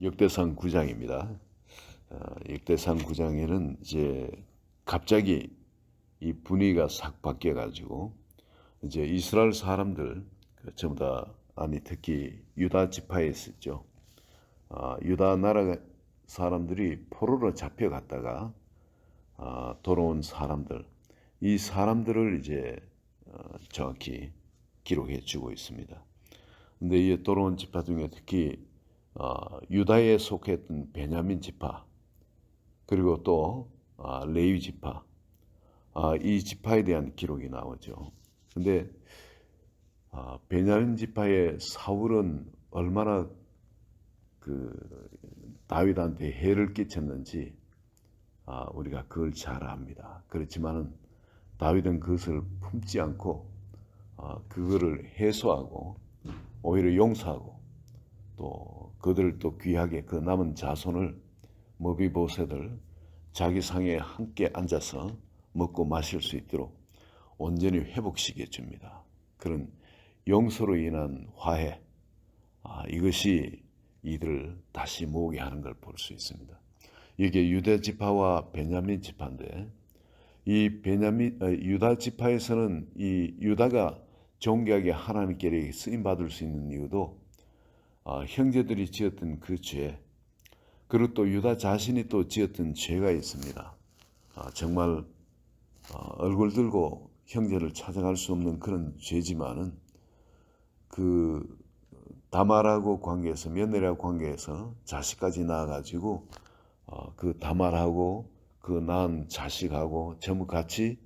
역대상 9장입니다. 역대상 9장에는 이제 갑자기 이 분위기가 싹 바뀌어가지고 이제 이스라엘 사람들 전부 다 특히 유다 지파에 있었죠. 유다 나라 사람들이 포로로 잡혀갔다가 돌아온 사람들, 이 사람들을 이제 정확히 기록해 주고 있습니다. 근데 이 돌아온 지파 중에 특히 유다에 속했던 베냐민 지파, 그리고 또 레위 지파, 이 지파에 대한 기록이 나오죠. 근데 베냐민 지파의 사울은 얼마나 그 다윗한테 해를 끼쳤는지 우리가 그걸 잘 압니다. 그렇지만은 다윗은 그것을 품지 않고 그거를 해소하고 오히려 용서하고 또 그들을 또 귀하게 그 남은 자손을 머비보셋을 자기 상에 함께 앉아서 먹고 마실 수 있도록 온전히 회복시켜 줍니다. 그런 용서로 인한 화해, 이것이 이들을 다시 모으게 하는 걸 볼 수 있습니다. 이게 유다 지파와 베냐민 지파인데, 이 유다 지파에서는 이 유다가 존귀하게 하나님께 쓰임 받을 수 있는 이유도 형제들이 지었던 그 죄, 그리고 또 유다 자신이 또 지었던 죄가 있습니다. 정말 얼굴 들고 형제를 찾아갈 수 없는 그런 죄지만은 그 다말하고 관계에서, 며느리하고 관계에서 자식까지 낳아가지고 그 다말하고 그 낳은 자식하고 전부 같이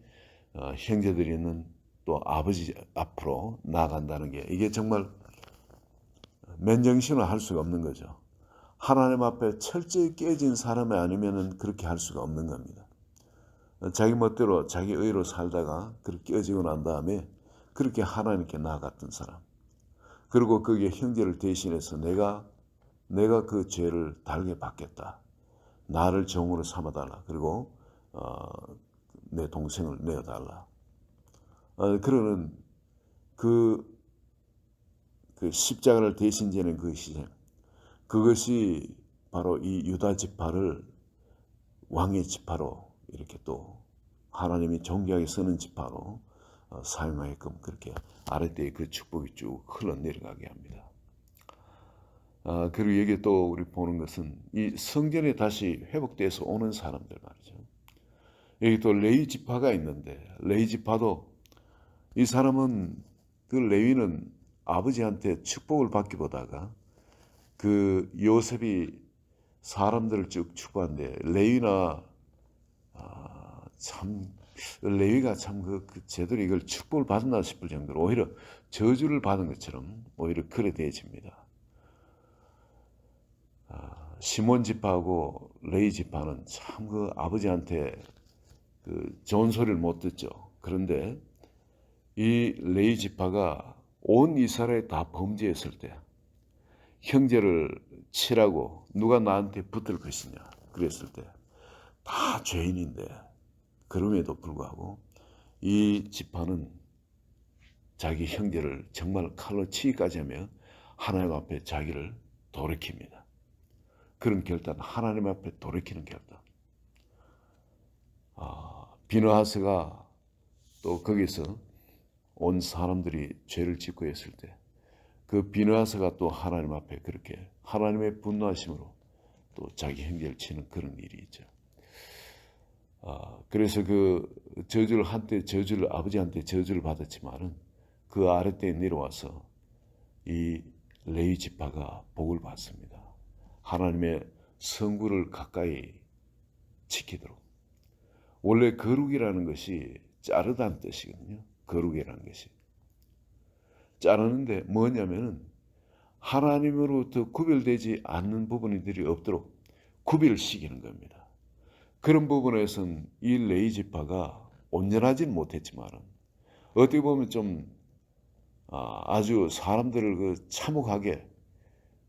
형제들이는 또 아버지 앞으로 나아간다는 게, 이게 정말 맨정신으로 할 수가 없는 거죠. 하나님 앞에 철저히 깨진 사람이 아니면은 그렇게 할 수가 없는 겁니다. 자기 멋대로 자기 의로 살다가 그렇게 깨지고 난 다음에 그렇게 하나님께 나아갔던 사람, 그리고 그게 형제를 대신해서 내가 그 죄를 달게 받겠다, 나를 종으로 삼아달라, 그리고 내 동생을 내어달라, 그러는 그 십자가를 대신 지는 그 희생, 그것이 바로 이 유다 지파를 왕의 지파로 이렇게 또 하나님이 존귀하게 쓰는 지파로 사용하게끔 그렇게 아랫대에 그 축복이 쭉 흘러내려가게 합니다. 그리고 여기 또 우리 보는 것은 이 성전에 다시 회복돼서 오는 사람들 말이죠. 여기 또 레위 지파가 있는데, 레위 지파도 이 사람은, 그 레위는 아버지한테 축복을 받기보다가 그 요셉이 사람들을 쭉 축복한데, 레위가 참 그 제대로 이걸 축복을 받았나 싶을 정도로 오히려 저주를 받은 것처럼 오히려 그래 되어집니다. 시몬 지파하고 레위 지파는 참 그 아버지한테 그 좋은 소리를 못 듣죠. 그런데 이 레위 지파가 온 이스라엘에 다 범죄했을 때, 형제를 치라고 누가 나한테 붙을 것이냐 그랬을 때 다 죄인인데, 그럼에도 불구하고 이 지파는 자기 형제를 정말 칼로 치기까지 하며 하나님 앞에 자기를 돌이킵니다. 그런 결단, 하나님 앞에 돌이키는 결단. 비느하스가 또 거기서 온 사람들이 죄를 짓고 했을 때, 그 비느하스가 또 하나님 앞에 그렇게 하나님의 분노하심으로 또 자기 형제를 치는 그런 일이 있죠. 그래서 그 저주를 아버지한테 저주를 받았지만은 그 아랫대에 내려와서 이 레위 지파가 복을 받습니다. 하나님의 성구를 가까이 지키도록. 원래 거룩이라는 것이 자르다는 뜻이거든요. 거룩이라는 것이. 자르는데 뭐냐면은 하나님으로부터 구별되지 않는 부분들이 없도록 구별을 시키는 겁니다. 그런 부분에서는 이 레위 지파가 온전하진 못했지만은 어떻게 보면 좀 아주 사람들을 그 참혹하게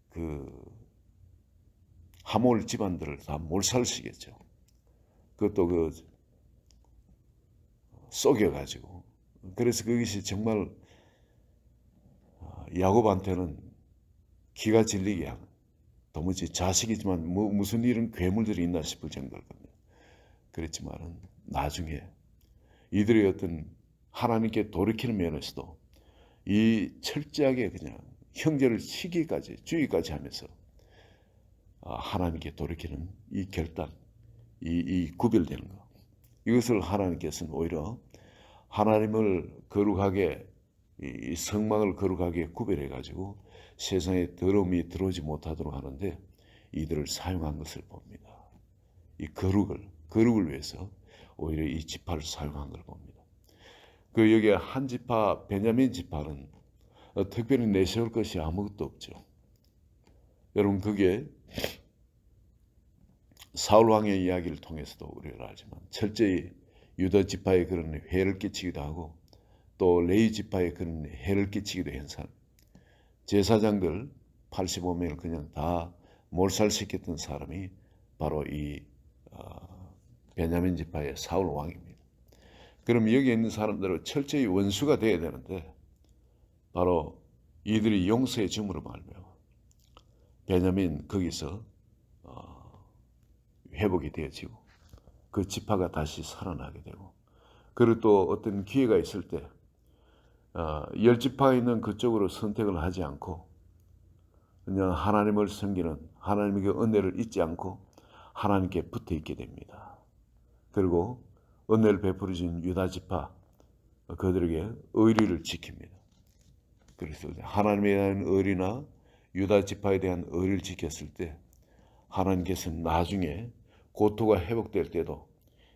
그 하몰 집안들을 다 몰살시켰죠. 그것도 그 속여가지고. 그래서 그것이 정말 야곱한테는 기가 질리게 하는, 도무지 자식이지만 무슨 이런 괴물들이 있나 싶을 정도일 겁니다. 그렇지만은 나중에 이들의 어떤 하나님께 돌이키는 면에서도 이 철저하게 그냥 형제를 치기까지 죽이기까지 하면서 하나님께 돌이키는 이 결단, 이 구별되는 것, 이것을 하나님께서는 오히려 하나님을 거룩하게 이 성막을 거룩하게 구별해 가지고 세상에 더러움이 들어오지 못하도록 하는데 이들을 사용한 것을 봅니다. 이 거룩을 위해서 오히려 이 지파를 사용한 걸 봅니다. 그 여기에 한 지파 베냐민 지파는 특별히 내세울 것이 아무것도 없죠. 여러분 그게 사울 왕의 이야기를 통해서도 우리가 알지만 철저히 유다 지파에 그런 해를 끼치기도 하고 또 레위 지파에 그런 해를 끼치기도 한 사람, 제사장들 85명을 그냥 다 몰살시켰던 사람이 바로 이 베냐민 지파의 사울 왕입니다. 그럼 여기 있는 사람들은 철저히 원수가 되어야 되는데 바로 이들이 용서해 줌으로 말미암아 베냐민 거기서 회복이 되어지고 그 지파가 다시 살아나게 되고 그리고 또 어떤 기회가 있을 때 10지파가 있는 그쪽으로 선택을 하지 않고 그냥 하나님을 섬기는 하나님의 은혜를 잊지 않고 하나님께 붙어 있게 됩니다. 그리고 은혜를 베풀어 준 유다 지파 그들에게 의리를 지킵니다. 그래서 하나님에 대한 의리나 유다 지파에 대한 의리를 지켰을 때 하나님께서는 나중에 고토가 회복될 때도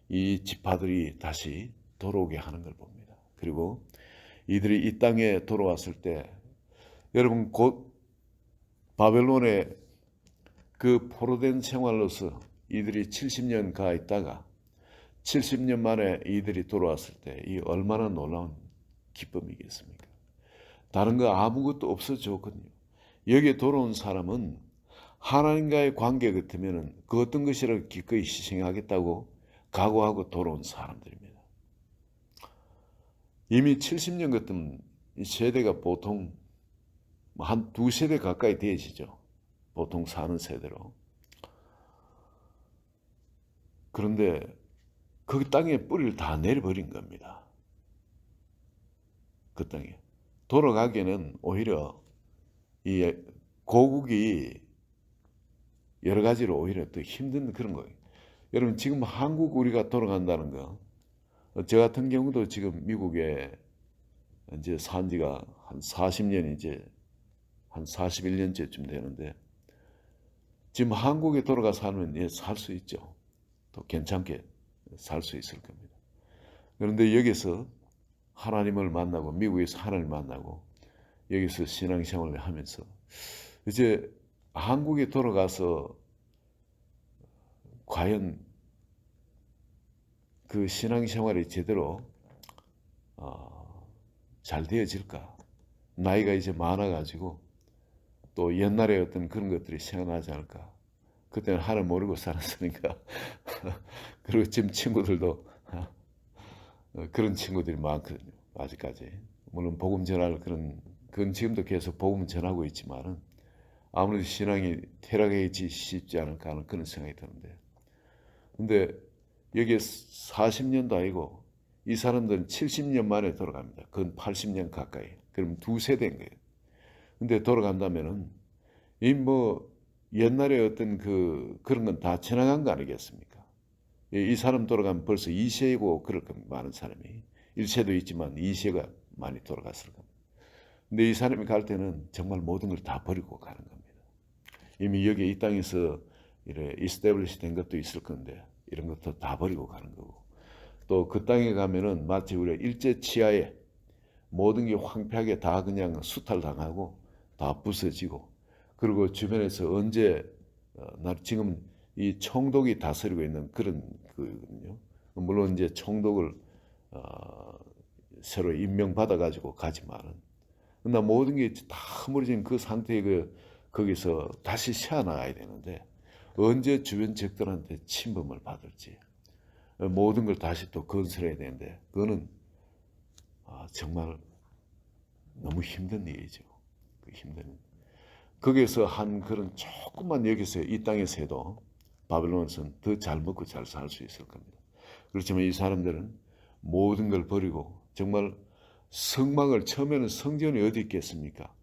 이 지파들이 다시 돌아오게 하는 걸 봅니다. 그리고 이들이 이 땅에 돌아왔을 때 여러분 곧 바벨론의 그 포로된 생활로서 이들이 70년 가 있다가 70년 만에 이들이 돌아왔을 때 이 얼마나 놀라운 기쁨이겠습니까? 다른 거 아무것도 없어졌거든요. 여기에 돌아온 사람은 하나님과의 관계 같으면 그 어떤 것이라도 기꺼이 희생하겠다고 각오하고 돌아온 사람들입니다. 이미 70년 같으면 이 세대가 보통 한 두 세대 가까이 되어지죠. 보통 사는 세대로. 그런데 그 땅에 뿌리를 다 내려버린 겁니다. 그 땅에. 돌아가기에는 오히려 이 고국이 여러 가지로 오히려 더 힘든 그런 거예요. 여러분 지금 한국 우리가 돌아간다는 거, 저 같은 경우도 지금 미국에 이제 산 지가 한 40년 이제 한 41년째쯤 되는데 지금 한국에 돌아가 살면 살 수 있죠. 또 괜찮게 살 수 있을 겁니다. 그런데 여기서 하나님을 만나고 미국에서 하나님을 만나고 여기서 신앙생활을 하면서 이제 한국에 돌아가서 과연 그 신앙생활이 제대로 잘 되어질까? 나이가 이제 많아가지고 또 옛날에 어떤 그런 것들이 생각나지 않을까? 그때는 하늘 모르고 살았으니까 그리고 지금 친구들도 그런 친구들이 많거든요. 아직까지. 물론 복음 전할 그건 지금도 계속 복음 전하고 있지만은 아무래도 신앙이 퇴락해지 쉽지 않을까 하는 그런 생각이 드는데. 근데 여기에 40년도 아니고 이 사람들은 70년 만에 돌아갑니다. 그건 80년 가까이. 그럼 두 세대인 거예요. 근데 돌아간다면은 이 옛날에 어떤 그런 건 다 지나간 거 아니겠습니까? 이 사람 돌아가면 벌써 2세이고 그럴 겁니다. 많은 사람이. 1세도 있지만 2세가 많이 돌아갔을 겁니다. 근데 이 사람이 갈 때는 정말 모든 걸 다 버리고 가는 겁니다. 이미 여기 이 땅에서 이래 이스태블리시 된 것도 있을 건데 이런 것도 다 버리고 가는 거고 또 그 땅에 가면은 마치 우리가 일제 치하에 모든 게 황폐하게 다 그냥 수탈당하고 다 부서지고 그리고 주변에서 언제 지금 이 총독이 다스리고 있는 그런 거거든요. 물론 이제 총독을 새로 임명받아 가지고 가지만은 그러나 모든 게 다 허물어진 그 상태에 거기서 다시 새어나가야 되는데 언제 주변 적들한테 침범을 받을지 모든 걸 다시 또 건설해야 되는데 그거는 정말 너무 힘든 일이죠. 그 힘든. 거기에서 한 그런 조금만 여기서 이 땅에서 해도 바벨론에서는 더 잘 먹고 잘 살 수 있을 겁니다. 그렇지만 이 사람들은 모든 걸 버리고 정말 성막을, 처음에는 성전이 어디 있겠습니까?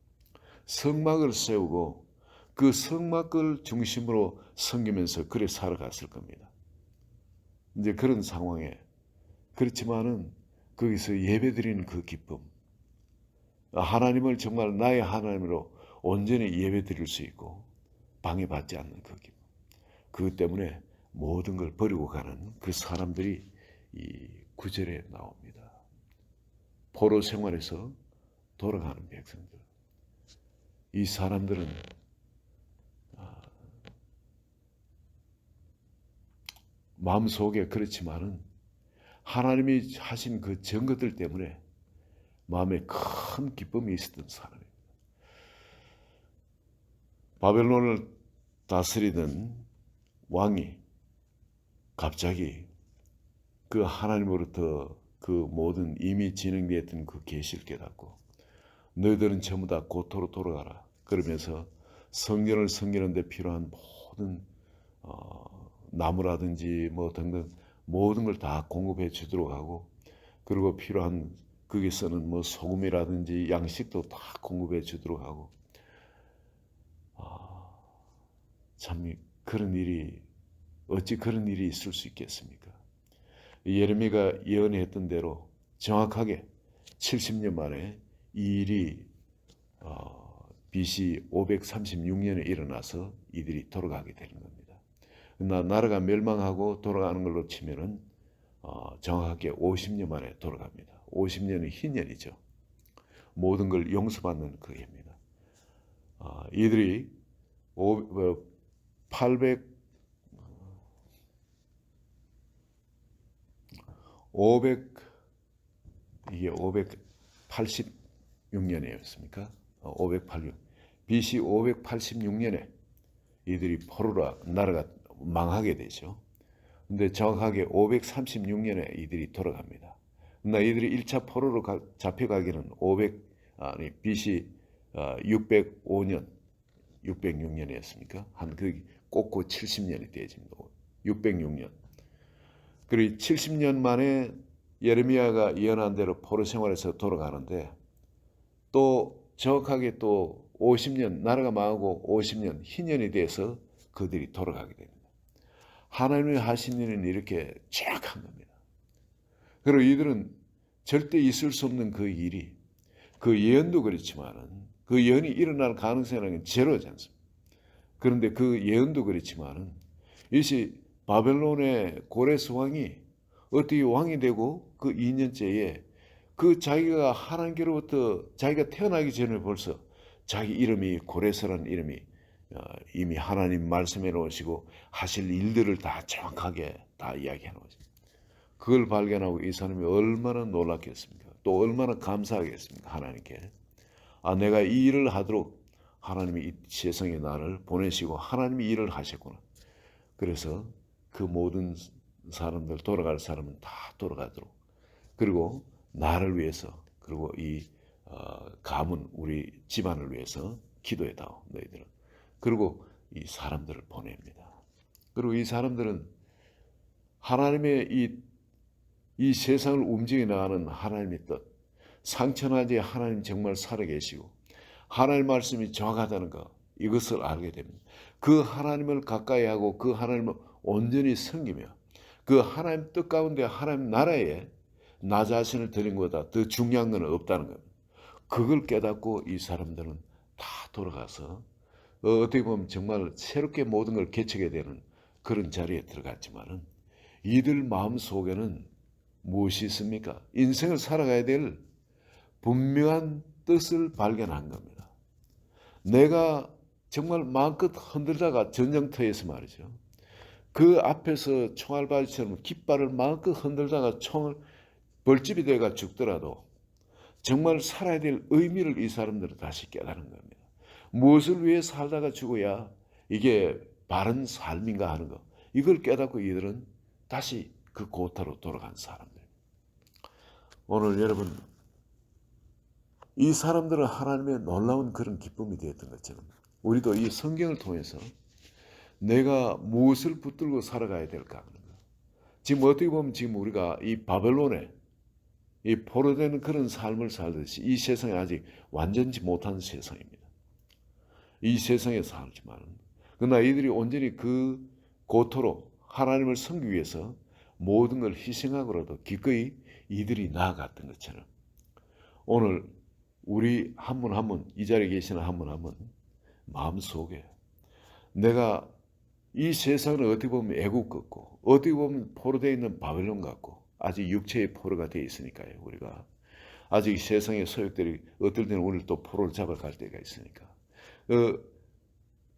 성막을 세우고 그 성막을 중심으로 섬기면서 그래 살아갔을 겁니다. 이제 그런 상황에, 그렇지만은 거기서 예배드리는 그 기쁨, 하나님을 정말 나의 하나님으로 온전히 예배드릴 수 있고 방해받지 않는 그 기쁨, 그것 때문에 모든 걸 버리고 가는 그 사람들이 이 9절에 나옵니다. 포로 생활에서 돌아가는 백성들, 이 사람들은 마음속에 그렇지만은 하나님이 하신 그 증거들 때문에 마음에 큰 기쁨이 있었던 사람입니다. 바벨론을 다스리던 왕이 갑자기 그 하나님으로부터 그 모든 이미 진행되었던 그 계시를 깨닫고 너희들은 전부 다 고토로 돌아가라 그러면서 성전을 섬기는 데 필요한 모든 나무라든지 뭐 등등 모든 걸 다 공급해 주도록 하고, 그리고 필요한 거기서는 뭐 소금이라든지 양식도 다 공급해 주도록 하고, 참 그런 일이 어찌 그런 일이 있을 수 있겠습니까? 예레미야가 예언했던 대로 정확하게 70년 만에 이 일이 BC 536년에 일어나서 이들이 돌아가게 되는 겁니다. 나라가 멸망하고 돌아가는 걸로 치면은 정확하게 50년 만에 돌아갑니다. 50년은 희년이죠. 모든 걸 용서받는 그 해입니다. 이들이 5 586년이었습니까? 586 BC 586년에 이들이 포로라 나라가 망하게 되죠. 근데 정확하게 536년에 이들이 돌아갑니다. 그러나 이들이 1차 포로로 잡혀가기는 BC 605년, 606년이었습니까? 한 그 꽂고 70년이 되어집니다. 606년. 그리고 70년 만에 예레미야가 예언한 대로 포로 생활에서 돌아가는데 또 정확하게 또 50년, 나라가 망하고 50년, 희년이 돼서 그들이 돌아가게 됩니다. 하나님이 하신 일은 이렇게 정확한 겁니다. 그리고 이들은 절대 있을 수 없는 그 일이, 그 예언도 그렇지만은 그 예언이 일어날 가능성은 제로지 않습니다. 그런데 그 예언도 그렇지만은 이것이 바벨론의 고레스 왕이 어떻게 왕이 되고 그 2년째에 그 자기가 하나님께로부터 자기가 태어나기 전에 벌써 자기 이름이 고레스라는 이름이 이미 하나님 말씀해 놓으시고 하실 일들을 다 정확하게 다 이야기해 놓으십니다. 그걸 발견하고 이 사람이 얼마나 놀랐겠습니까? 또 얼마나 감사하겠습니까? 하나님께. 내가 이 일을 하도록 하나님이 이 세상에 나를 보내시고 하나님이 일을 하셨구나. 그래서 그 모든 사람들, 돌아갈 사람은 다 돌아가도록, 그리고 나를 위해서, 그리고 이 가문, 우리 집안을 위해서 기도해다오 너희들은. 그리고 이 사람들을 보냅니다. 그리고 이 사람들은 하나님의 이 세상을 움직여 나가는 하나님의 뜻, 상천하지 하나님 정말 살아계시고 하나님 말씀이 정확하다는 것, 이것을 알게 됩니다. 그 하나님을 가까이 하고 그 하나님을 온전히 섬기며 그 하나님 뜻 가운데 하나님 나라에 나 자신을 드린 것보다 더 중요한 건 없다는 겁니다. 그걸 깨닫고 이 사람들은 다 돌아가서 어떻게 보면 정말 새롭게 모든 걸 개척해야 되는 그런 자리에 들어갔지만은 이들 마음 속에는 무엇이 있습니까? 인생을 살아가야 될 분명한 뜻을 발견한 겁니다. 내가 정말 마음껏 흔들다가 전쟁터에서 말이죠. 그 앞에서 총알바지처럼 깃발을 마음껏 흔들다가 총을 벌집이 돼가 죽더라도 정말 살아야 될 의미를 이 사람들은 다시 깨달은 겁니다. 무엇을 위해 살다가 죽어야 이게 바른 삶인가 하는 거, 이걸 깨닫고 이들은 다시 그 고타로 돌아간 사람들. 오늘 여러분, 이 사람들은 하나님의 놀라운 그런 기쁨이 되었던 것처럼 우리도 이 성경을 통해서 내가 무엇을 붙들고 살아가야 될까 하는 거예요. 지금 어떻게 보면 지금 우리가 이 바벨론에 이 포로되는 그런 삶을 살듯이 이 세상에 아직 완전치 못한 세상입니다. 이 세상에 살지만 그러나 이들이 온전히 그 고토로 하나님을 섬기기 위해서 모든 걸 희생하고라도 기꺼이 이들이 나아갔던 것처럼 오늘 우리 한 분 한 분, 이 자리에 계시는 한 분 한 분 마음속에 내가 이 세상을 어떻게 보면 애국 같고 어떻게 보면 포로되어 있는 바벨론 같고 아직 육체의 포로가 되어 있으니까요. 우리가 아직 세상의 소욕들이 어떨 때는 우리를 또 포로를 잡아갈 때가 있으니까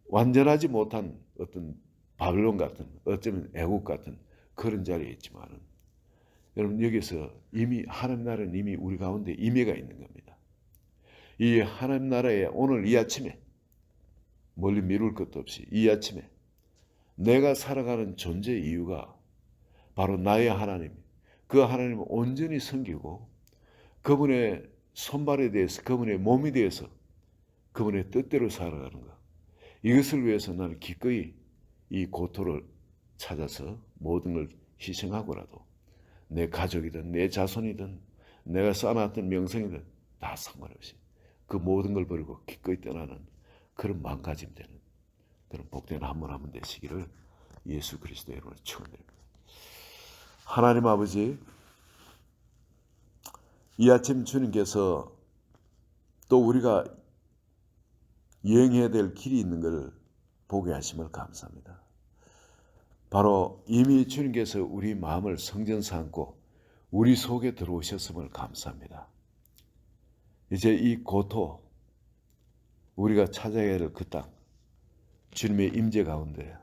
완전하지 못한 어떤 바벨론 같은 어쩌면 애국 같은 그런 자리에 있지만 여러분 여기서 이미 하나님 나라는 이미 우리 가운데 임해가 있는 겁니다. 이 하나님 나라에 오늘 이 아침에 멀리 미룰 것도 없이 이 아침에 내가 살아가는 존재 이유가 바로 나의 하나님, 그 하나님을 온전히 섬기고 그분의 손발에 대해서 그분의 몸에 대해서 그분의 뜻대로 살아가는 것. 이것을 위해서 나는 기꺼이 이 고토를 찾아서 모든 걸 희생하고라도 내 가족이든 내 자손이든 내가 쌓아놨던 명성이든 다 상관없이 그 모든 걸 버리고 기꺼이 떠나는 그런 마음가짐 되는 그런 복된 한 분 한 분 되시기를 예수 그리스도의 이름으로 축원드립니다. 하나님 아버지, 이 아침 주님께서 또 우리가 여행해야 될 길이 있는 것을 보게 하심을 감사합니다. 바로 이미 주님께서 우리 마음을 성전 삼고 우리 속에 들어오셨음을 감사합니다. 이제 이 고토 우리가 찾아야 할 그 땅 주님의 임재 가운데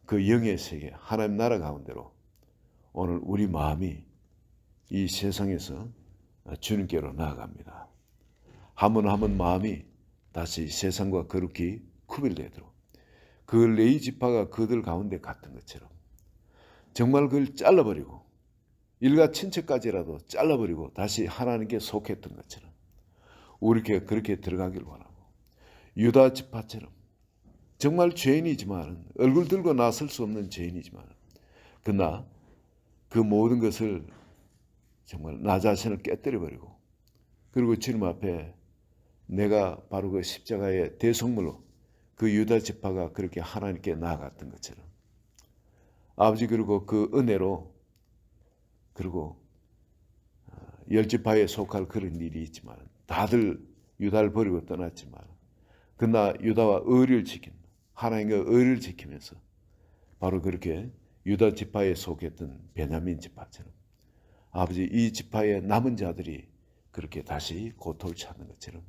그 영의 세계 하나님 나라 가운데로 오늘 우리 마음이 이 세상에서 주님께로 나아갑니다. 한 번 한 번 마음이 다시 세상과 거룩히 구별되도록 그 레위 지파가 그들 가운데 갔던 것처럼 정말 그걸 잘라버리고 일가 친척까지라도 잘라버리고 다시 하나님께 속했던 것처럼 우리가 그렇게 들어가길 원하고 유다 지파처럼 정말 죄인이지만 얼굴 들고 나설 수 없는 죄인이지만 그러나 그 모든 것을 정말 나 자신을 깨뜨려버리고 그리고 주님 앞에 내가 바로 그 십자가의 대속물로 그 유다 지파가 그렇게 하나님께 나아갔던 것처럼 아버지 그리고 그 은혜로 그리고 열 지파에 속할 그런 일이 있지만 다들 유다를 버리고 떠났지만 그러나 유다와 의를 지킨 하나님과 의를 지키면서 바로 그렇게 유다 지파에 속했던 베냐민 지파처럼 아버지 이 지파의 남은 자들이 그렇게 다시 고토를 찾는 것처럼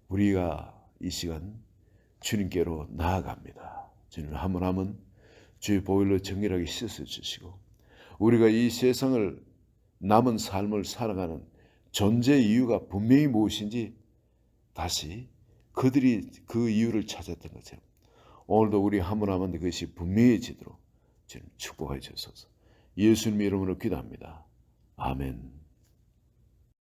우리가 이 시간 주님께로 나아갑니다. 주님 한 분 한 분 주의 보혈로 정결하게 씻어주시고 우리가 이 세상을 남은 삶을 살아가는 존재 이유가 분명히 무엇인지 다시 그들이 그 이유를 찾았던 것처럼 오늘도 우리 한 분 한 분 그것이 분명해지도록 주님 축복해 주소서. 예수님 이름으로 기도합니다. 아멘.